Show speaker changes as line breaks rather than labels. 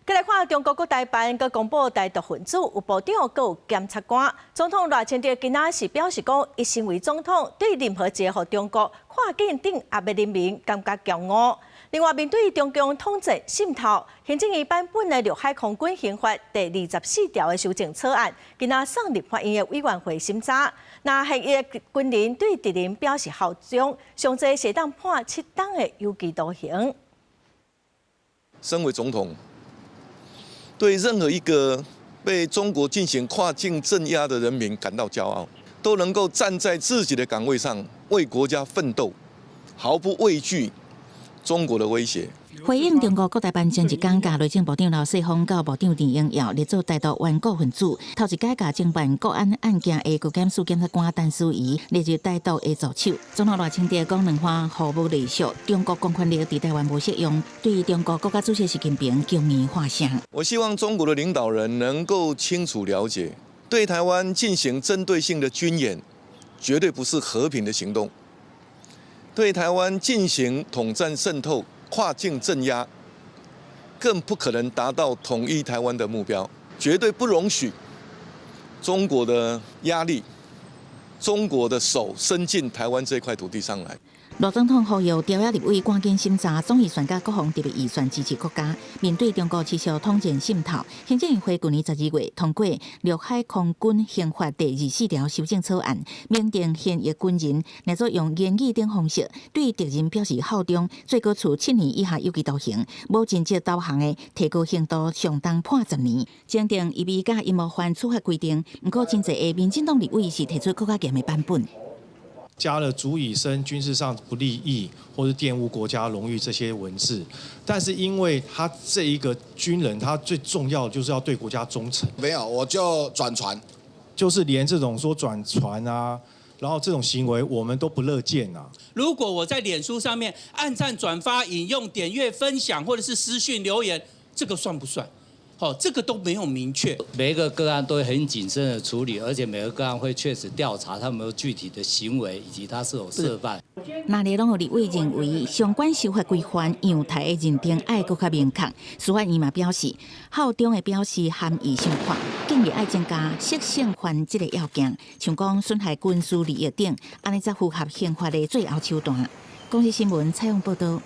再来看中国国台办佮公布台独分子有部长，佮有检察官。总统赖清德今仔是表示讲，伊身为总统，对任何一个互中国跨境顶阿要人民感觉骄傲。另外，面对中共统战渗透，行政院版本的《陆海空军刑法》第24条的修正草案，今仔送入法院的委员会审查。那现役军人对敌人表示效忠，上侪是当判7档的有期徒刑。
身为总统，对任何一个被中国进行跨境镇压的人民感到骄傲，都能够站在自己的岗位上为国家奋斗，毫不畏惧中国的威胁。
回应中国国台办前一天，甲内政部长刘世芳甲部长陈永耀列做台独顽固分子，头一届甲侦办国安案件的高检署检察官陈思怡列入台独的助手。总统赖清德讲两番互无累续，中国公权力伫台湾无适用，对中国国家主席习近平强硬画声。
我希望中国的领导人能够清楚了解，对台湾进行针对性的军演，绝对不是和平的行动。对台湾进行统战渗透、跨境镇压，更不可能达到统一台湾的目标。绝对不容许中国的压力、中国的手伸进台湾这块土地上来。
罗总统呼吁朝野立委赶紧审查总预算甲国防特别预算支持国家。面对中国持续统战渗透，行政院会去年12月通过《陆海空军刑法》第24条修正草案，明定现役军人若做用言语等方式对敌人表示效忠，最高处7年以下有期徒刑；无尽职导航的，提高刑度上当判10年。增订意味甲阴谋犯处罚规定，不过真侪的民进党立委是提出更加严的版本。
加了足以生军事上不利益或是玷污国家荣誉这些文字，但是因为他这一个军人，他最重要就是要对国家忠诚。
没有，我就转传，
就是连这种说转传啊，然后这种行为我们都不乐见啊。
如果我在脸书上面按赞、转发、引用、点阅、分享，或者是私讯留言，这个算不算？这个都没有明确。
每一个个案都会很谨慎的处理，而且每个个案会确实调查他们有具体的行为，以及他是否涉犯。
那里拢有立委认为，相关修法规范样态的认定爱更较明确。司法院嘛表示，效忠的表示含义相宽，建议爱增加适性犯这个要件，像讲损害军事利益等，安尼才符合刑法的最后手段。公视新闻采访报道。